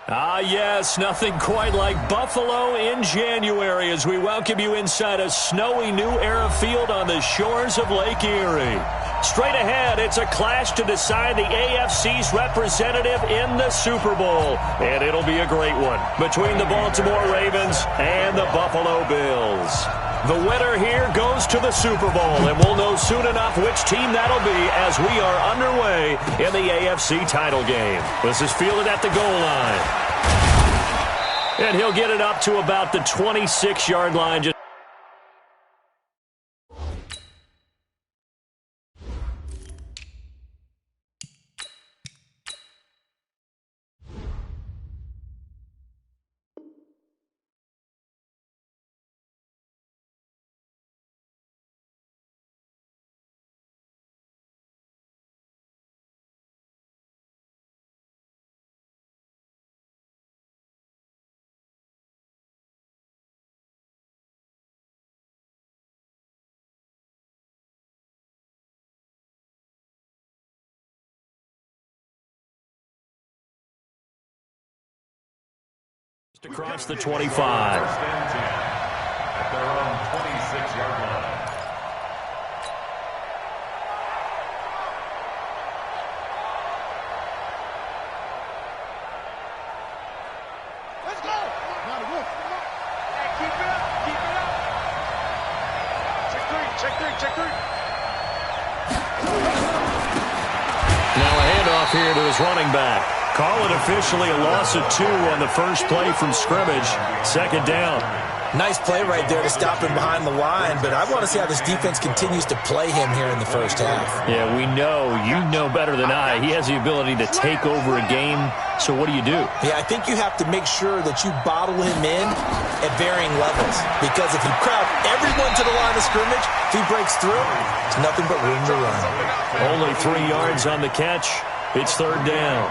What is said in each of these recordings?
Yes, nothing quite like Buffalo in January as we welcome you inside a snowy New Era field on the shores of Lake Erie. Straight ahead, it's a clash to decide the AFC's representative in the Super Bowl, and it'll be a great one between the Baltimore Ravens and the Buffalo Bills. The winner here goes to the Super Bowl, and we'll know soon enough which team that'll be as we are underway in the AFC title game. This is fielded at the goal line. And he'll get it up to about the 26-yard line. Across the 25. At their own 26-yard line. Let's go! Hey, keep it up, keep it up. Check three. Now a handoff here to his running back. Call it officially a loss of 2 on the first play from scrimmage. Second down. Nice play right there to stop him behind the line, but I want to see how this defense continues to play him here in the first half. Yeah, we know. You know better than I. He has the ability to take over a game, so what do you do? Yeah, I think you have to make sure that you bottle him in at varying levels, because if you crowd everyone to the line of scrimmage, if he breaks through, it's nothing but room to run. Only 3 yards on the catch. It's third down.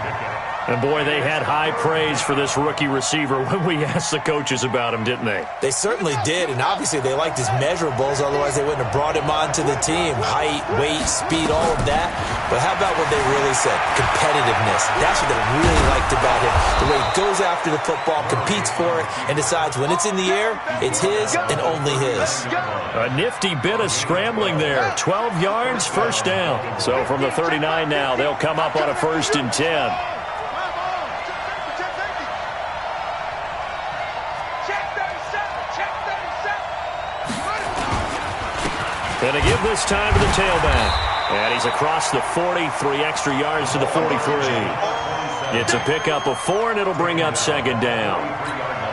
And, boy, they had high praise for this rookie receiver when we asked the coaches about him, didn't they? They certainly did, and obviously they liked his measurables. Otherwise, they wouldn't have brought him onto the team. Height, weight, speed, all of that. But how about what they really said? Competitiveness. That's what they really liked about him. The way he goes after the football, competes for it, and decides when it's in the air, it's his and only his. A nifty bit of scrambling there. 12 yards, first down. So from the 39 now, they'll come up on a 1st and 10. And a give this time to the tailback. And he's across the 40, 3 extra yards to the 43. It's a pickup of 4, and it'll bring up second down.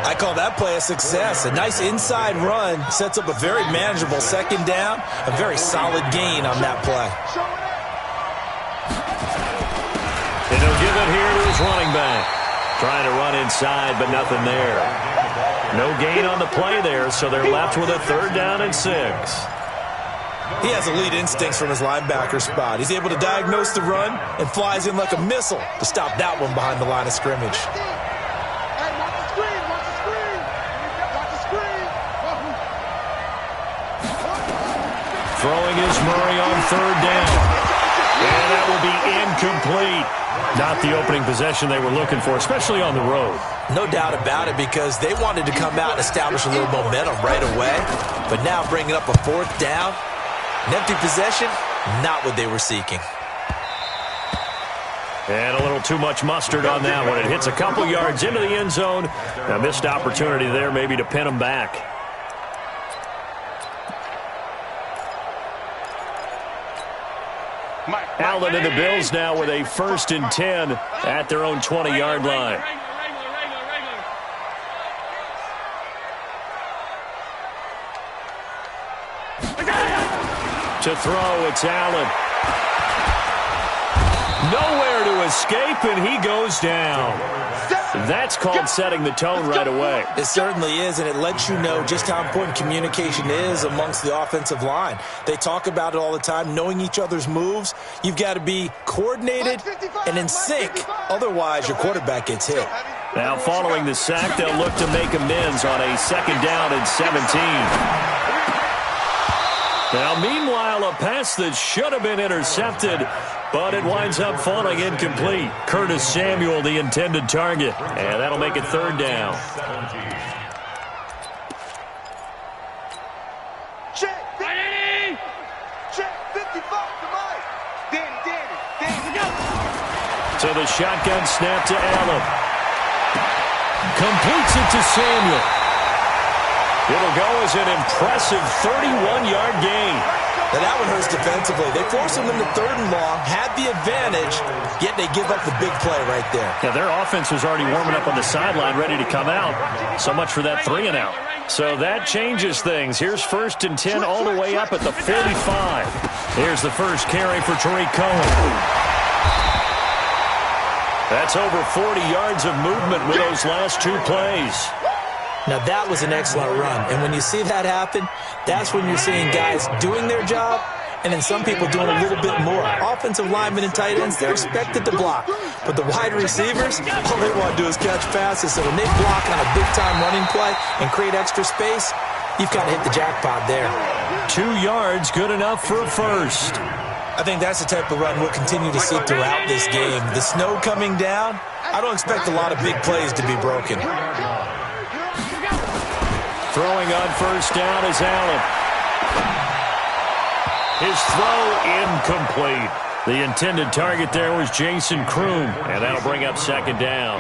I call that play a success. A nice inside run sets up a very manageable second down. A very solid gain on that play. And he'll give it here to his running back. Trying to run inside, but nothing there. No gain on the play there, so they're left with a 3rd down and 6. He has elite instincts from his linebacker spot. He's able to diagnose the run and flies in like a missile to stop that one behind the line of scrimmage. Throwing is Murray on 3rd down. And that will be incomplete. Not the opening possession they were looking for, especially on the road. No doubt about it, because they wanted to come out and establish a little momentum right away. But now bringing up a 4th down, an empty possession, not what they were seeking. And a little too much mustard on that one. It hits a couple yards into the end zone. A missed opportunity there maybe to pin them back. Allen and the Bills now with a 1st and 10 at their own 20-yard line. To throw, it's Allen. Nowhere to escape, and he goes down. That's called setting the tone right away. It certainly is, and it lets you know just how important communication is amongst the offensive line. They talk about it all the time, knowing each other's moves. You've got to be coordinated and in sync. Otherwise, your quarterback gets hit. Now, following the sack, they'll look to make amends on a 2nd down and 17. Now, meanwhile, a pass that should have been intercepted but it winds up falling incomplete. Curtis Samuel, the intended target, and that'll make it third down. Check, Danny! Check, 55 to Mike. Danny, go! So the shotgun snap to Allen. Completes it to Samuel. It'll go as an impressive 31-yard gain. Now that one hurts defensively. They force him into 3rd and long, had the advantage, yet they give up the big play right there. Yeah, their offense was already warming up on the sideline, ready to come out. So much for that 3 and out. So that changes things. Here's 1st and 10 all the way up at the 45. Here's the first carry for Tariq Cohen. That's over 40 yards of movement with those last 2 plays. Now, that was an excellent run. And when you see that happen, that's when you're seeing guys doing their job and then some people doing a little bit more. Offensive linemen and tight ends, they're expected to block. But the wide receivers, all they want to do is catch passes. So when they block on a big-time running play and create extra space, you've kind of hit the jackpot there. 2 yards, good enough for a first. I think that's the type of run we'll continue to see throughout this game. The snow coming down, I don't expect a lot of big plays to be broken. Throwing on first down is Allen. His throw incomplete. The intended target there was Jason Kroom, and that'll bring up 2nd down.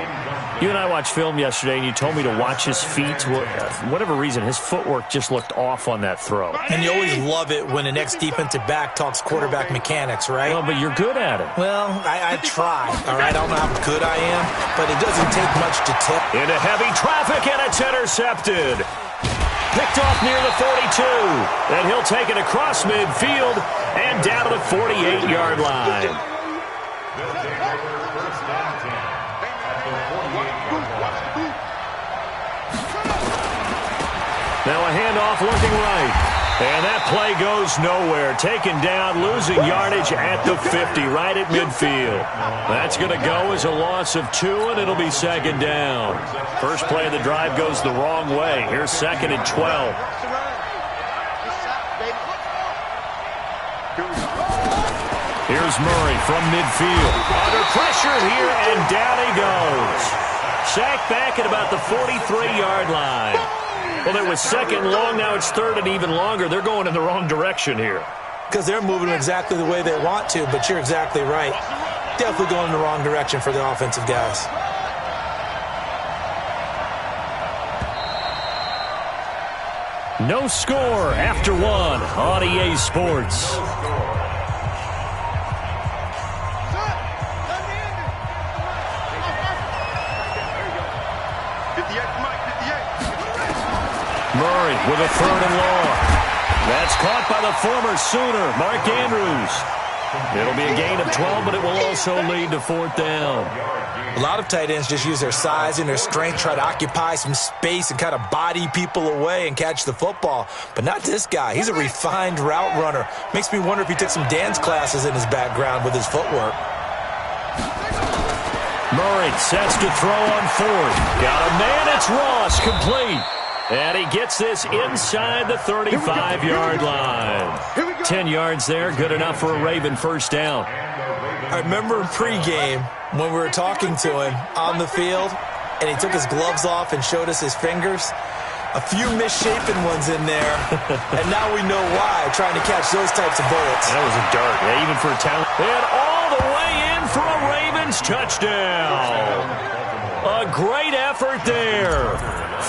You and I watched film yesterday, and you told me to watch his feet. For whatever reason, his footwork just looked off on that throw. And you always love it when an ex-defensive back talks quarterback mechanics, right? Well, but you're good at it. Well, I try, all right? I don't know how good I am, but it doesn't take much to tip. Into heavy traffic, and it's intercepted. Picked off near the 42. Then he'll take it across midfield and down to the 48-yard line. Now a handoff looking right. And that play goes nowhere. Taken down, losing yardage at the 50, right at midfield. That's going to go as a loss of 2, and it'll be 2nd down. First play of the drive goes the wrong way. Here's 2nd and 12. Here's Murray from midfield. Under pressure here, and down he goes. Sacked back at about the 43-yard line. Well, it was 2nd long, now it's 3rd and even longer. They're going in the wrong direction here. Because they're moving exactly the way they want to, but you're exactly right. Definitely going in the wrong direction for the offensive guys. No score after 1 on EA Sports. Murray with a 3rd and long. That's caught by the former Sooner, Mark Andrews. It'll be a gain of 12, but it will also lead to 4th down. A lot of tight ends just use their size and their strength, try to occupy some space and kind of body people away and catch the football. But not this guy. He's a refined route runner. Makes me wonder if he took some dance classes in his background with his footwork. Murray sets to throw on 4th. Got a man, it's Ross, complete. And he gets this inside the 35-yard line. 10 yards there, good enough for a Raven first down. I remember in pregame when we were talking to him on the field, and he took his gloves off and showed us his fingers. A few misshapen ones in there, and now we know why, trying to catch those types of bullets. That was a dart, yeah, even for a talent. And all the way in for a Ravens touchdown. A great effort there.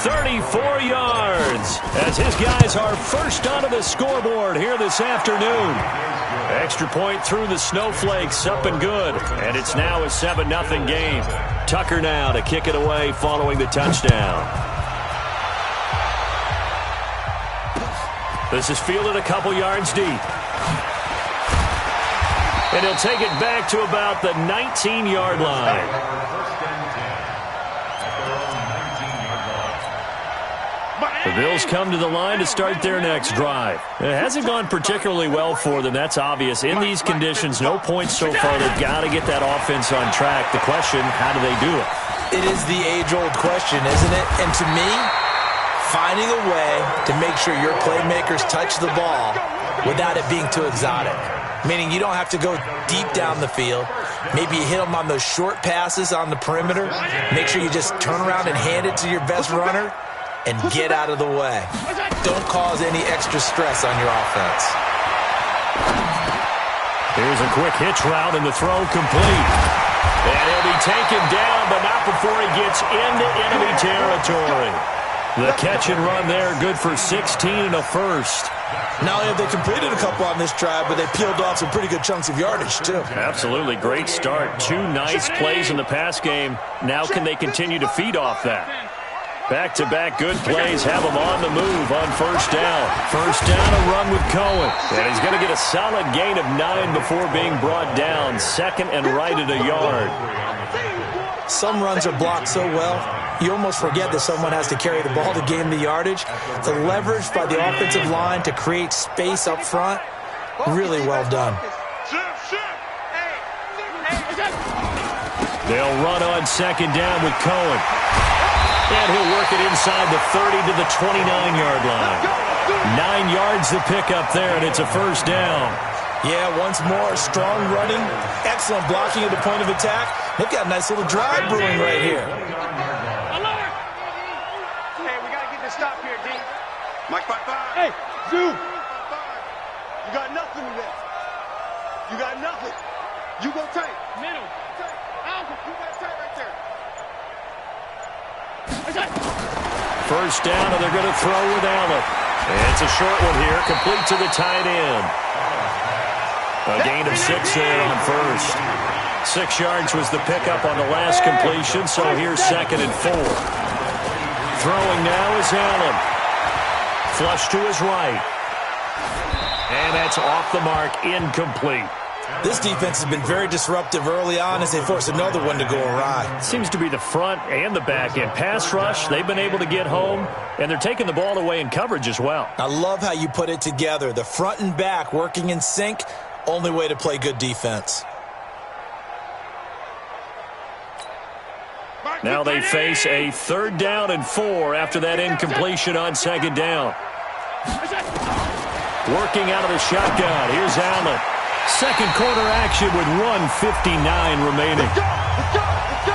34 yards as his guys are first onto the scoreboard here this afternoon. Extra point through the snowflakes, up and good. And it's now a 7-0 game. Tucker now to kick it away following the touchdown. This is fielded a couple yards deep. And he'll take it back to about the 19-yard line. The Bills come to the line to start their next drive. It hasn't gone particularly well for them, that's obvious. In these conditions, no points so far. They've got to get that offense on track. The question, how do they do it? It is the age-old question, isn't it? And to me, finding a way to make sure your playmakers touch the ball without it being too exotic. meaning you don't have to go deep down the field. Maybe you hit them on those short passes on the perimeter. Make sure you just turn around and hand it to your best runner and get out of the way. Don't cause any extra stress on your offense. Here's a quick hitch route, and the throw complete. And he'll be taken down, but not before he gets into enemy territory. The catch and run there, good for 16 and a first. Not only have they completed a couple on this drive, but they peeled off some pretty good chunks of yardage, too. Absolutely. Great start. 2 nice plays in the pass game. Now can they continue to feed off that? Back-to-back good plays have them on the move on first down. First down, a run with Cohen. And he's going to get a solid gain of 9 before being brought down. Second and right at a yard. Some runs are blocked so well, you almost forget that someone has to carry the ball to gain the yardage. The leverage by the offensive line to create space up front, really well done. They'll run on second down with Cohen. And he'll work it inside the 30 to the 29-yard line. 9 yards to pick up there, and it's a first down. Yeah, once more, strong running, excellent blocking at the point of attack. They've got a nice little drive brewing right here. Hey, we got to get this stop here, D. Mike 5-5. Hey, Zoo. You got nothing today. You got nothing. You go tight. Middle. Tight. Alpha, you got tight right there. First down, and they're going to throw with Allen. And it's a short one here, complete to the tight end. A gain of 6 there on first. 6 yards was the pickup on the last completion, so here's second and 4. Throwing now is Allen. Flush to his right. And that's off the mark, incomplete. This defense has been very disruptive early on as they force another one to go awry. Seems to be the front and the back end. Pass rush, they've been able to get home, and they're taking the ball away in coverage as well. I love how you put it together. The front and back working in sync, only way to play good defense. Now they face a 3rd down and 4 after that incompletion on second down. Working out of the shotgun, here's Allen. Second quarter action with 1:59 remaining. Let's go! Let's go! Let's go!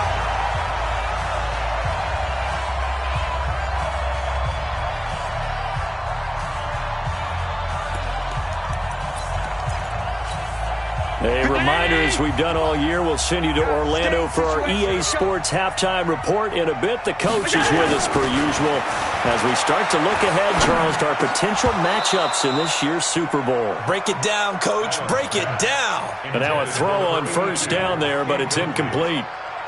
A reminder, as we've done all year, we'll send you to Orlando for our EA Sports halftime report in a bit. The coach is with us per usual as we start to look ahead, Charles, to our potential matchups in this year's Super Bowl. Break it down, Coach. Break it down. And now a throw on first down there, but it's incomplete.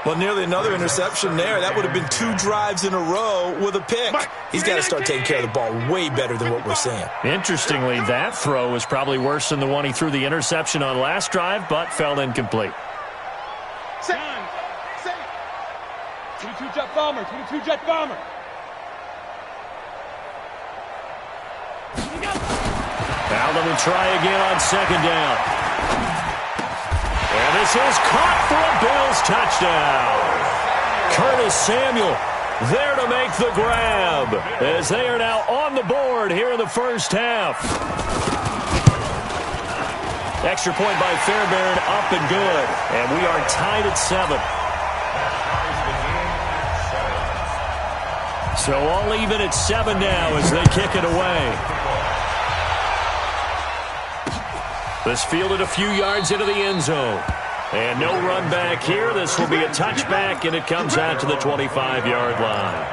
Well, nearly another interception there. That would have been 2 drives in a row with a pick. He's got to start taking care of the ball way better than what we're seeing. Interestingly, that throw was probably worse than the one he threw the interception on last drive, but fell incomplete. 22 jet bomber, 22 jet bomber. Now let me try again on second down. And this is caught for a Bills touchdown. Curtis Samuel there to make the grab as they are now on the board here in the first half. Extra point by Fairbairn, up and good. And we are tied at 7. So all even at 7 now as they kick it away. This fielded a few yards into the end zone. And no run back here. This will be a touchback, and it comes out to the 25-yard line.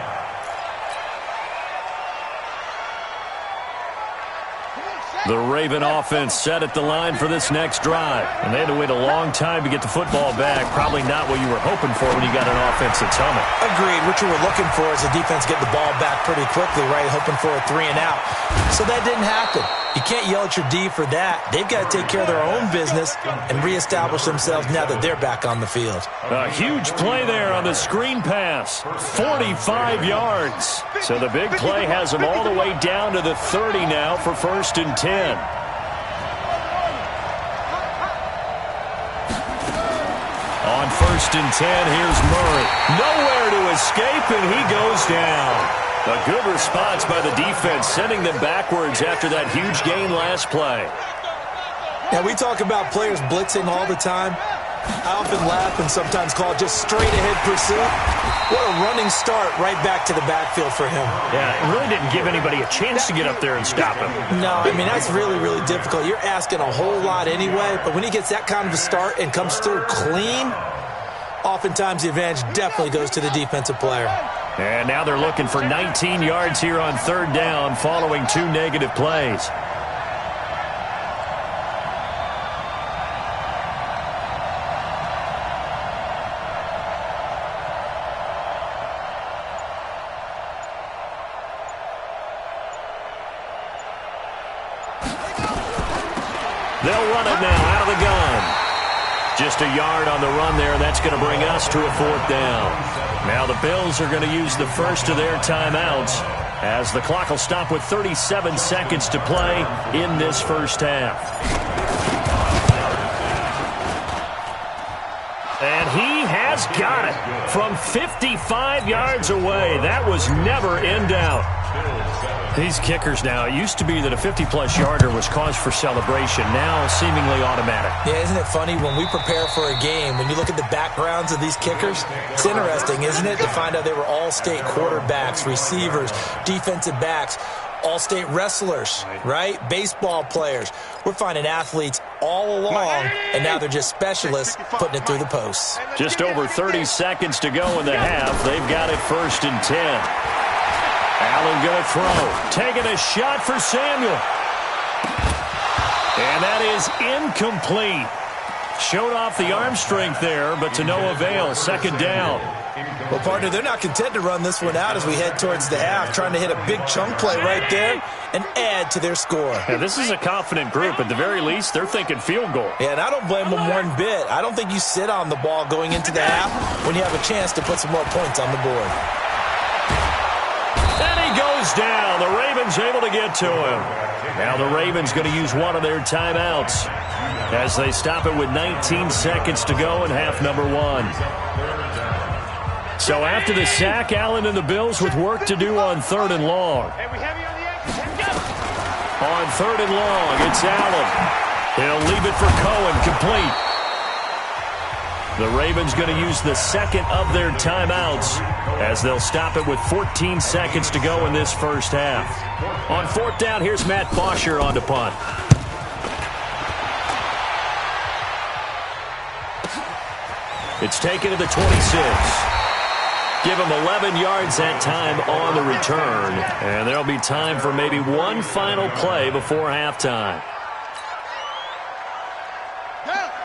The Raven offense set at the line for this next drive. And they had to wait a long time to get the football back. Probably not what you were hoping for when you got an offense that's humming. Agreed. What you were looking for is the defense get the ball back pretty quickly, right? Hoping for a 3 and out. So that didn't happen. You can't yell at your D for that. They've got to take care of their own business and reestablish themselves now that they're back on the field. A huge play there on the screen pass. 45 yards. So the big play has them all the way down to the 30 now for 1st and 10. On 1st and 10, here's Murray. Nowhere to escape, and he goes down. A good response by the defense, sending them backwards after that huge gain last play. Now, we talk about players blitzing all the time. I often laugh and sometimes call it just straight-ahead pursuit. What a running start right back to the backfield for him. Yeah, it really didn't give anybody a chance to get up there and stop him. No, I mean, that's really, really difficult. You're asking a whole lot anyway, but when he gets that kind of a start and comes through clean, oftentimes the advantage definitely goes to the defensive player. And now they're looking for 19 yards here on third down following 2 negative plays. They'll run it now out of the gun. Just a yard on the run there, and that's going to bring us to a 4th down. Now the Bills are going to use the first of their timeouts as the clock will stop with 37 seconds to play in this first half. And he has got it from 55 yards away. That was never in doubt. These kickers now, it used to be that a 50-plus yarder was cause for celebration. Now seemingly automatic. Yeah, isn't it funny when we prepare for a game, when you look at the backgrounds of these kickers, it's interesting, isn't it, to find out they were all-state quarterbacks, receivers, defensive backs, all-state wrestlers, right? Baseball players. We're finding athletes all along, and now they're just specialists putting it through the posts. Just over 30 seconds to go in the half. They've got it 1st and 10. Allen going to throw. Taking a shot for Samuel. And that is incomplete. Showed off the arm strength there, but to no avail. 2nd down. Well, partner, they're not content to run this one out as we head towards the half, trying to hit a big chunk play right there and add to their score. Yeah, this is a confident group. At the very least, they're thinking field goal. Yeah, and I don't blame them one bit. I don't think you sit on the ball going into the half when you have a chance to put some more points on the board. And he goes down. The Ravens able to get to him. Now the Ravens going to use one of their timeouts as they stop it with 19 seconds to go in half number 1. So after the sack, Allen and the Bills with work to do on 3rd and long. On 3rd and long, it's Allen. He'll leave it for Cohen, complete. The Ravens going to use the second of their timeouts as they'll stop it with 14 seconds to go in this first half. On 4th down, here's Matt Bosher on to punt. It's taken to the 26. Give him 11 yards that time on the return. And there'll be time for maybe one final play before halftime.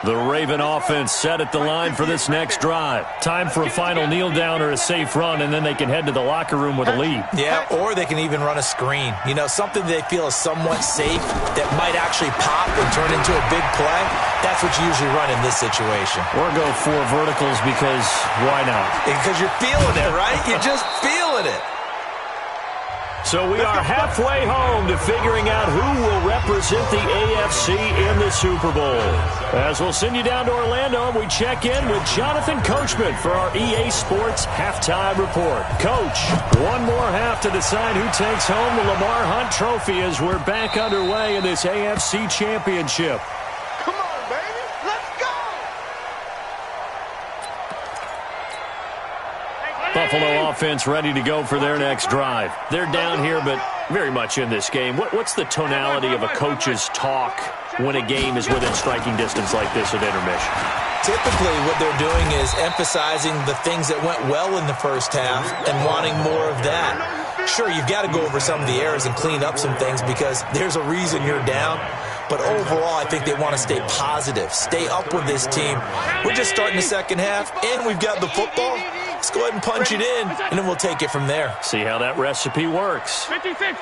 The Raven offense set at the line for this next drive. Time for a final kneel down or a safe run, and then they can head to the locker room with a lead. Yeah, or they can even run a screen. You know, something they feel is somewhat safe that might actually pop and turn into a big play. That's what you usually run in this situation. Or go 4 verticals because why not? Because you're feeling it, right? You're just feeling it. So we are halfway home to figuring out who will represent the AFC in the Super Bowl. As we'll send you down to Orlando, we check in with Jonathan Coachman for our EA Sports Halftime Report. Coach, one more half to decide who takes home the Lamar Hunt Trophy as we're back underway in this AFC Championship. Come on, baby. Let's go. Buffalo offense ready to go for their next drive. They're down here, but very much in this game. What's the tonality of a coach's talk when a game is within striking distance like this at intermission? Typically, what they're doing is emphasizing the things that went well in the first half and wanting more of that. Sure, you've got to go over some of the errors and clean up some things because there's a reason you're down. But overall, I think they want to stay positive, stay up with this team. We're just starting the second half, and we've got the football. Let's go ahead and punch it in, and then we'll take it from there. See how that recipe works. 56.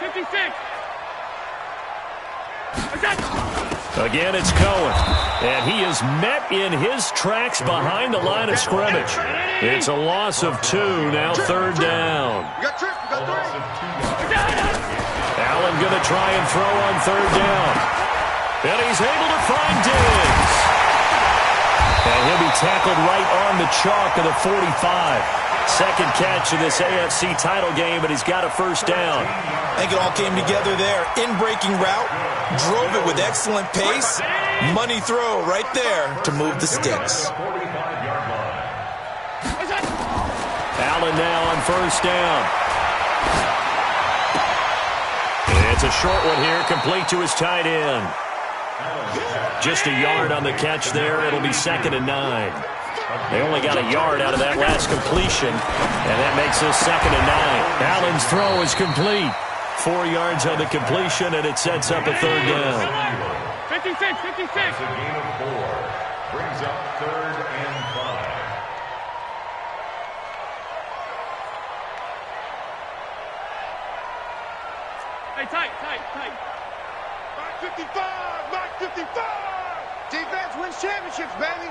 Again, it's Cohen. And he is met in his tracks behind the line of scrimmage. It's a loss of 2, now 3rd down. We got 3. Allen going to try and throw on 3rd down. And he's able to find Diggs. And he'll be tackled right on the chalk of the 45. Second catch of this AFC title game, but he's got a 1st down. I think it all came together there. In-breaking route, drove it with excellent pace, Money throw right there to move the sticks. Allen now on first down. It's a short one here, complete to his tight end. Just a yard on the catch there. It'll be 2nd and 9. They only got a yard out of that last completion, and that makes this 2nd and 9. Allen's throw is complete. 4 yards on the completion, and it sets up a 3rd down. 56. It's a gain of 4. Brings up 3rd and 5. Hey, tight. Mark 55. Defense wins championships, baby.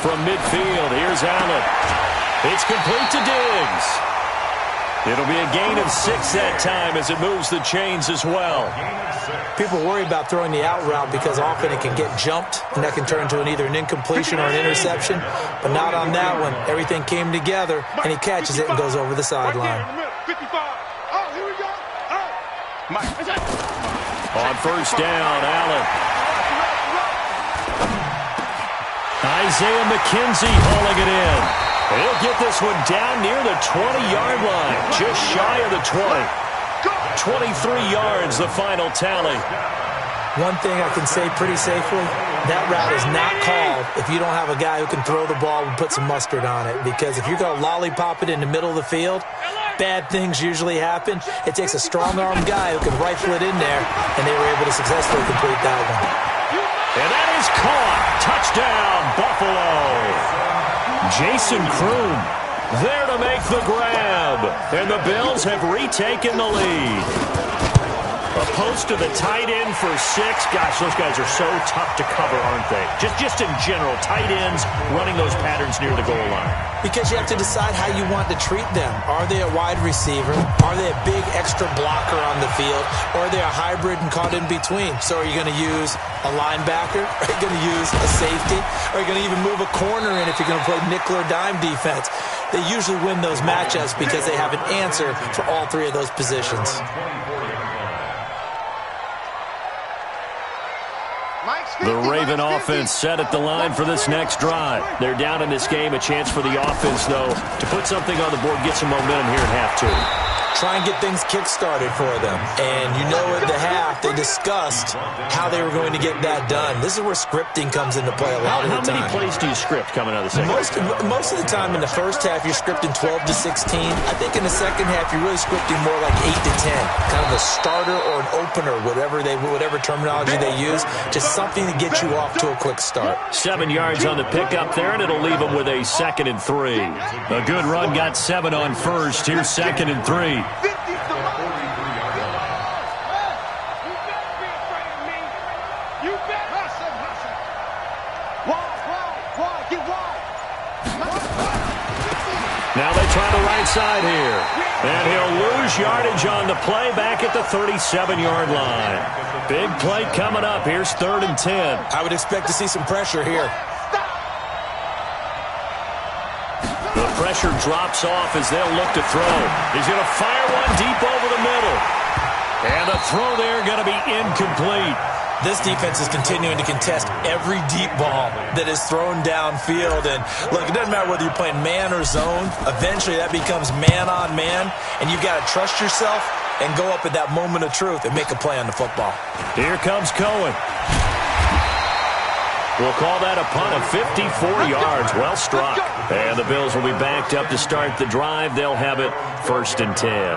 From midfield, here's Allen. It's complete to Diggs. It'll be a gain of 6 that time as it moves the chains as well. People worry about throwing the out route because often it can get jumped, and that can turn into either an incompletion or an interception. But not on that one. Everything came together, and he catches it and goes over the sideline. 55. Oh, here we go. On first down, Allen. Isaiah McKenzie hauling it in. He'll get this one down near the 20-yard line, just shy of the 20. 23 yards, the final tally. One thing I can say pretty safely, that route is not called if you don't have a guy who can throw the ball and put some mustard on it. Because if you're going to lollipop it in the middle of the field, bad things usually happen. It takes a strong-armed guy who can rifle it in there, and they were able to successfully complete that one. And that is caught. Touchdown, Buffalo. Jason Kroom there to make the grab. And the Bills have retaken the lead. A post to the tight end for 6. Gosh, those guys are so tough to cover, aren't they? Just in general, tight ends running those patterns near the goal line. Because you have to decide how you want to treat them. Are they a wide receiver? Are they a big extra blocker on the field? Or are they a hybrid and caught in between? So are you going to use a linebacker? Are you going to use a safety? Are you going to even move a corner in if you're going to play nickel or dime defense? They usually win those matchups because they have an answer for all 3 of those positions. The Raven offense set at the line for this next drive. They're down in this game. A chance for the offense, though, to put something on the board, get some momentum here at half 2. Try and get things kick-started for them. And you know at the half, they discussed how they were going to get that done. This is where scripting comes into play a lot of the time. How many plays do you script coming out of the second half? Most of the time in the first half, you're scripting 12 to 16. I think in the second half, you're really scripting more like 8 to 10. Kind of a starter or an opener, whatever terminology they use. Just something to get you off to a quick start. 7 yards on the pickup there, and it'll leave them with a 2nd and 3. A good run got 7 on first. Here's 2nd and 3. Now they try the right side here. And he'll lose yardage on the play back at the 37-yard line. Big play coming up. Here's 3rd and 10. I would expect to see some pressure here. The pressure drops off as they'll look to throw. He's going to fire one deep over the middle. And the throw there going to be incomplete. This defense is continuing to contest every deep ball that is thrown downfield. And look, it doesn't matter whether you're playing man or zone. Eventually that becomes man on man. And you've got to trust yourself and go up at that moment of truth and make a play on the football. Here comes Cohen. We'll call that a punt of 54 yards. Well struck. And the Bills will be backed up to start the drive. They'll have it 1st and 10.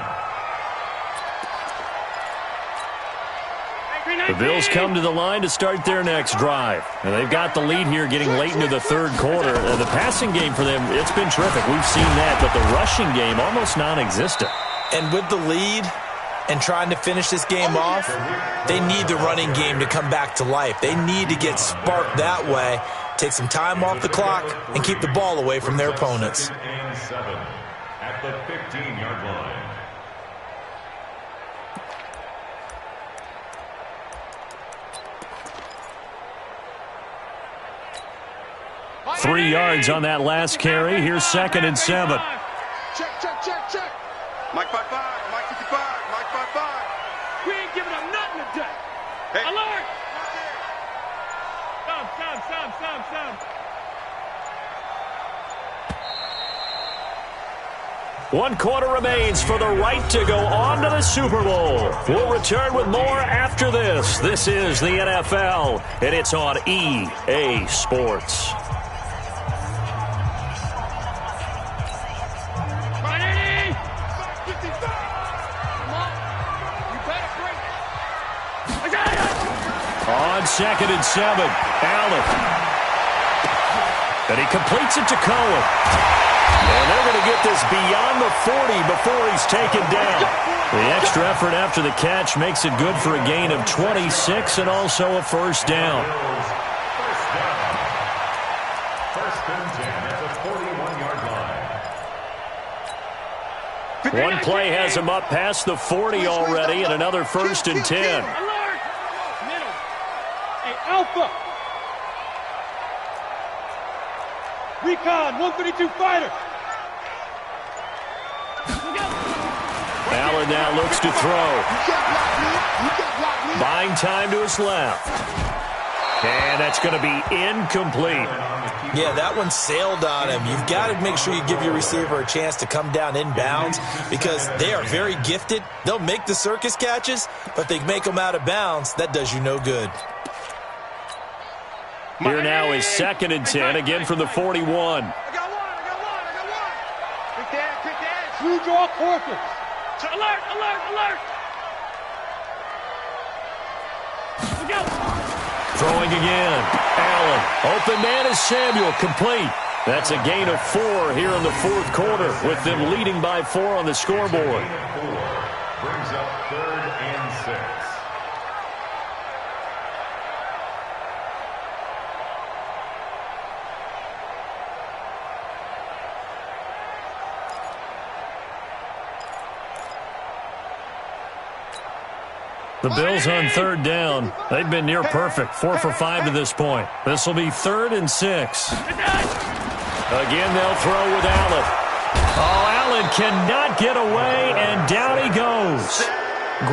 The Bills come to the line to start their next drive. And they've got the lead here getting late into the 3rd quarter. The passing game for them, it's been terrific. We've seen that, but the rushing game almost non-existent. And with the lead and trying to finish this game off, they need the running game to come back to life. They need to get sparked that way, take some time off the clock, and keep the ball away from their opponents. And 7 at the 15-yard line. 3 yards on that last carry. Here's 2nd and 7. Check. Mike 55, Mike 55, Mike 55. We ain't giving up nothing today. Hey. Alert! Stop. 1 quarter remains for the right to go on to the Super Bowl. We'll return with more after this. This is the NFL, and it's on EA Sports. On 2nd and 7, Allen. And he completes it to Cohen. And they're going to get this beyond the 40 before he's taken down. The extra effort after the catch makes it good for a gain of 26 and also a first down. First and 10 at the 41-yard line. One play has him up past the 40 already, and another first and 10. Alpha. Recon, 132 fighter. Allen now looks to throw. Buying time to his left. And that's going to be incomplete. Yeah, that one sailed on him. You've got to make sure you give your receiver a chance to come down inbounds because they are very gifted. They'll make the circus catches, but they make them out of bounds. That does you no good. Here now is 2nd and 10, again from the 41. I got one. Quick dad. True draw corpus. Alert. Throwing again. Allen. Open man is Samuel. Complete. That's a gain of 4 here in the 4th quarter with them leading by 4 on the scoreboard. Brings up 3rd and 6. The Bills on 3rd down. They've been near perfect, 4 for 5 to this point. This will be 3rd and 6. Again, they'll throw with Allen. Oh, Allen cannot get away, and down he goes.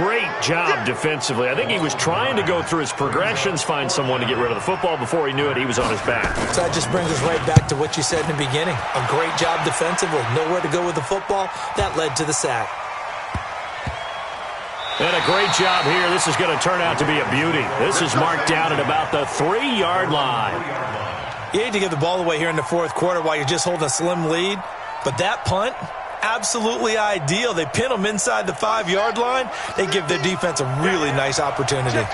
Great job defensively. I think he was trying to go through his progressions, find someone to get rid of the football. Before he knew it, he was on his back. So that just brings us right back to what you said in the beginning. A great job defensively. Nowhere to go with the football. That led to the sack. And a great job here. This is going to turn out to be a beauty. This is marked down at about the 3-yard line. You hate to give the ball away here in the 4th quarter while you're just holding a slim lead. But that punt, absolutely ideal. They pin them inside the 5-yard line. They give their defense a really nice opportunity.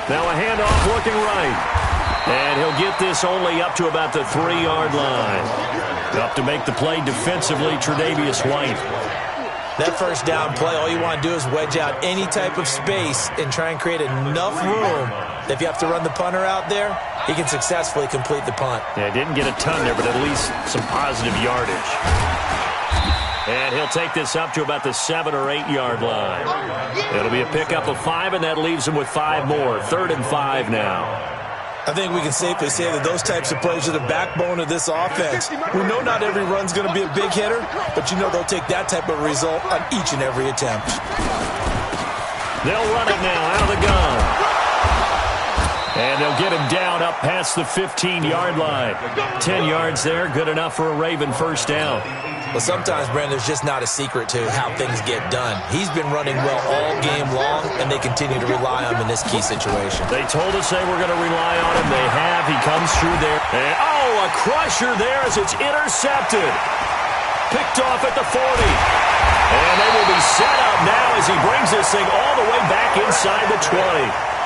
Now a handoff looking right. And he'll get this only up to about the 3-yard line. Up to make the play defensively, Tre'Davious White. That first down play, all you want to do is wedge out any type of space and try and create enough room that if you have to run the punter out there, he can successfully complete the punt. Yeah, didn't get a ton there, but at least some positive yardage. And he'll take this up to about the 7 or 8-yard line. It'll be a pickup of 5, and that leaves him with 5 more. 3rd and 5 now. I think we can safely say that those types of plays are the backbone of this offense. We know not every run's going to be a big hitter, but you know they'll take that type of result on each and every attempt. They'll run it now out of the gun. And they'll get him down up past the 15-yard line. 10 yards there, good enough for a Raven first down. Well, sometimes, Brandon, there's just not a secret to how things get done. He's been running well all game long, and they continue to rely on him in this key situation. They told us they were going to rely on him. They have. He comes through there. And, a crusher there as it's intercepted. Picked off at the 40. And they will be set up now as he brings this thing all the way back inside the 20.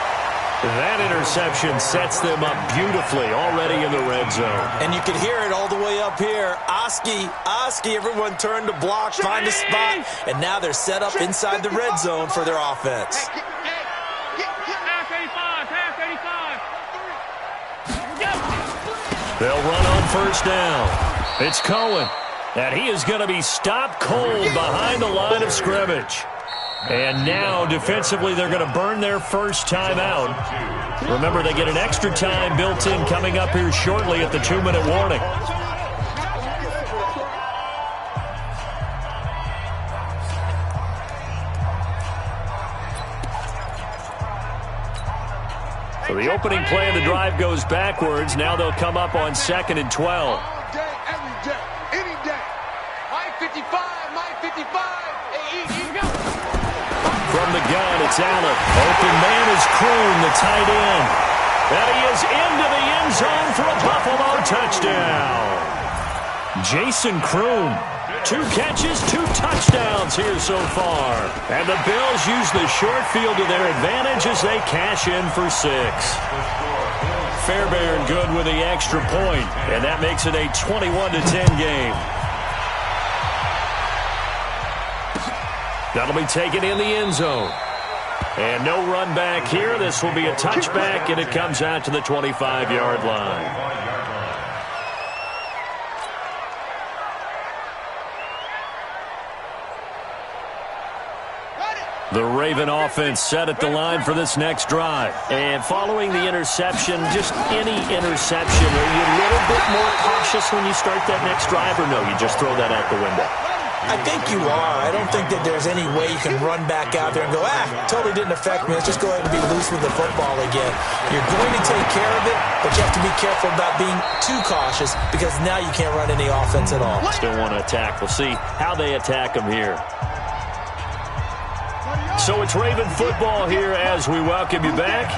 That interception sets them up beautifully already in the red zone. And you can hear it all the way up here. Oski, everyone turned to block, find a spot, and now they're set up inside the red zone for their offense. They'll run on first down. It's Cohen, and he is going to be stopped cold behind the line of scrimmage. And now, defensively, they're going to burn their first timeout. Remember, they get an extra time built in coming up here shortly at the 2-minute warning. So the opening play of the drive goes backwards. Now they'll come up on 2nd and 12. All day, every day, any day. Mike 55, Mike 55. Hey, go. From the gun, it's Allen. Open man is Kroon, the tight end. And he is into the end zone for a Buffalo touchdown. Jason Kroon, 2 catches, 2 touchdowns here so far. And the Bills use the short field to their advantage as they cash in for 6. Fairbairn good with the extra point, and that makes it a 21-10 game. That'll be taken in the end zone. And no run back here. This will be a touchback, and it comes out to the 25-yard line. The Raven offense set at the line for this next drive. And following the interception, just any interception, are you a little bit more cautious when you start that next drive, or no, you just throw that out the window? I think you are. I don't think that there's any way you can run back out there and go, totally didn't affect me. Let's just go ahead and be loose with the football again. You're going to take care of it, but you have to be careful about being too cautious because now you can't run any offense at all. Still want to attack. We'll see how they attack them here. So it's Raven football here as we welcome you back.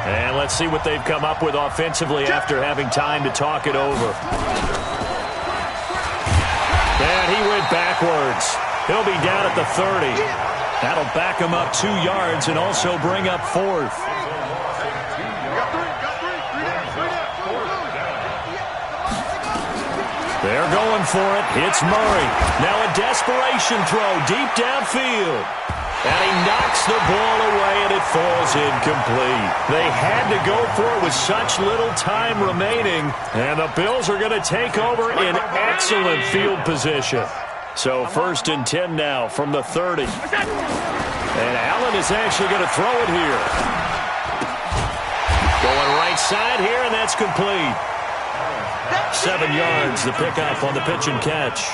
And let's see what they've come up with offensively after having time to talk it over. And he went backwards. He'll be down at the 30. That'll back him up 2 yards and also bring up 4th. They're going for it. It's Murray. Now a desperation throw deep downfield. And he knocks the ball away, and it falls incomplete. They had to go for it with such little time remaining, and the Bills are going to take over in excellent field position. So 1st and 10 now from the 30. And Allen is actually going to throw it here. Going right side here, and that's complete. 7 yards, the pickup on the pitch and catch.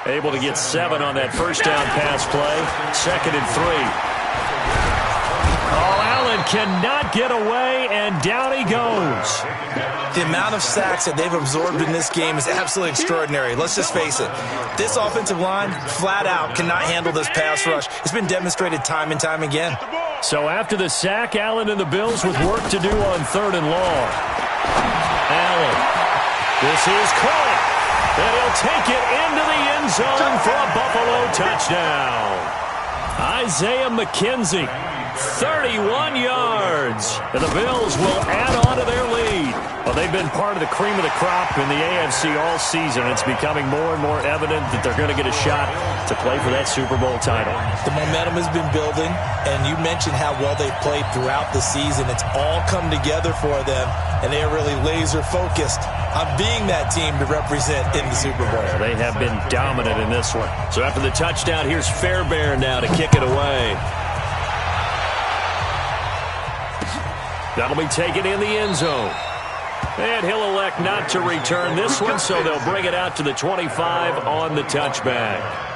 Able to get 7 on that first down pass play. 2nd and 3. Oh, Allen cannot get away, and down he goes. The amount of sacks that they've absorbed in this game is absolutely extraordinary. Let's just face it. This offensive line, flat out, cannot handle this pass rush. It's been demonstrated time and time again. So after the sack, Allen and the Bills with work to do on 3rd and long. Allen. This is caught. And he'll take it into the end zone for a Buffalo touchdown. Isaiah McKenzie, 31 yards. And the Bills will add on to their lead. Well, they've been part of the cream of the crop in the AFC all season. It's becoming more and more evident that they're going to get a shot to play for that Super Bowl title. The momentum has been building, and you mentioned how well they've played throughout the season. It's all come together for them, and they are really laser-focused on being that team to represent in the Super Bowl. They have been dominant in this one. So after the touchdown, here's Fairbairn now to kick it away. That'll be taken in the end zone. And he'll elect not to return this one, so they'll bring it out to the 25 on the touchback.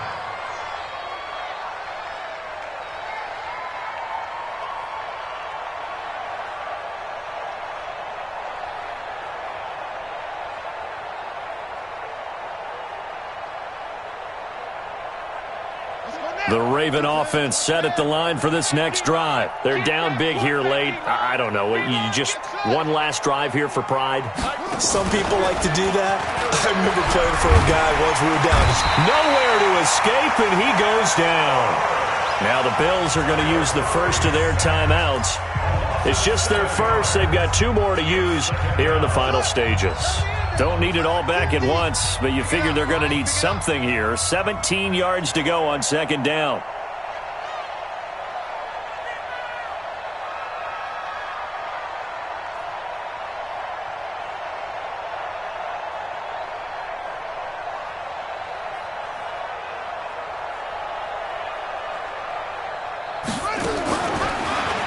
The Raven offense set at the line for this next drive. They're down big here late. I don't know. You just one last drive here for pride? Some people like to do that. I remember playing for a guy once we were down. Nowhere to escape, and he goes down. Now the Bills are going to use the first of their timeouts. It's just their first. They've got 2 more to use here in the final stages. Don't need it all back at once, but you figure they're going to need something here. 17 yards to go on 2nd down.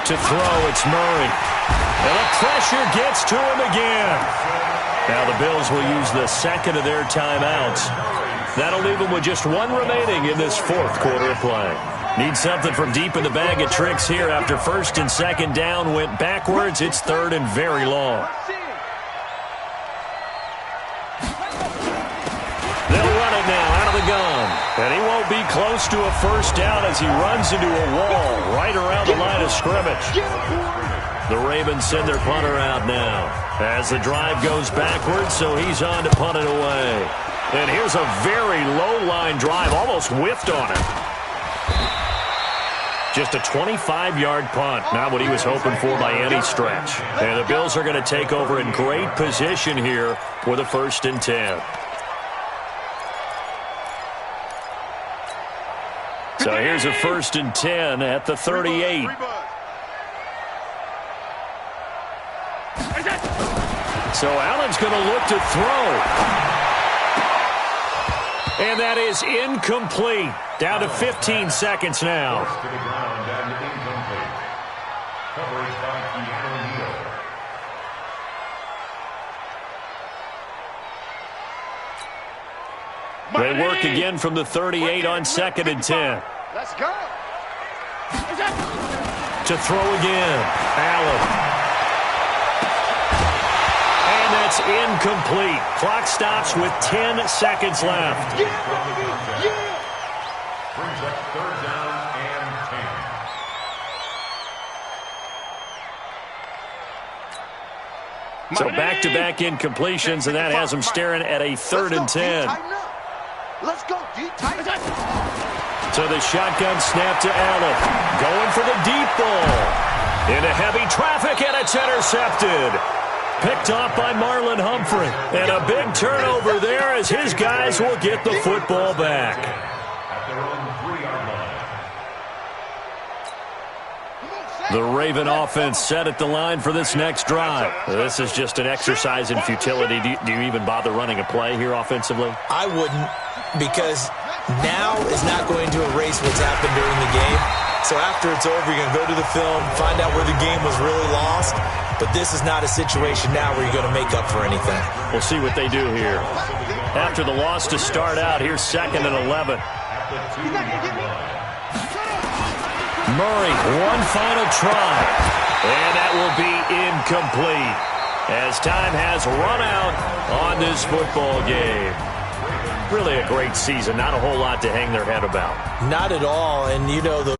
To throw, it's Murray. And the pressure gets to him again. Now the Bills will use the 2nd of their timeouts. That'll leave them with just 1 remaining in this 4th quarter of play. Need something from deep in the bag of tricks here after first and second down went backwards. It's third and very long. They'll run it now out of the gun. And he won't be close to a first down as he runs into a wall right around the line of scrimmage. The Ravens send their punter out now as the drive goes backwards, so he's on to punt it away. And here's a very low-line drive, almost whiffed on it. Just a 25-yard punt, not what he was hoping for by any stretch. And the Bills are going to take over in great position here with a 1st and 10. So here's a 1st and 10 at the 38. So Allen's going to look to throw. And that is incomplete. Down to 15 seconds now. To the ground and incomplete. Coverage by Keanu Neal. They work again from the 38 on 2nd and 10. Let's go. To throw again. Allen. And that's incomplete. Clock stops with 10 seconds left. Yeah, baby. Yeah. Brings up 3rd down and 10. So back-to-back incompletions, and that has them staring at a 3rd and 10. Let's go, D. Tighten up. So the shotgun snap to Allen. Going for the deep ball. Into heavy traffic, and it's intercepted. Picked off by Marlon Humphrey. And a big turnover there as his guys will get the football back. At their own 3-yard line. The Raven offense set at the line for this next drive. This is just an exercise in futility. Do you even bother running a play here offensively? I wouldn't, because now is not going to erase what's happened during the game. So after it's over, you're going to go to the film, find out where the game was really lost. But this is not a situation now where you're going to make up for anything. We'll see what they do here. After the loss to start out, here's 2nd and 11. Murray, one final try. And that will be incomplete as time has run out on this football game. Really a great season. Not a whole lot to hang their head about. Not at all. And, you know, the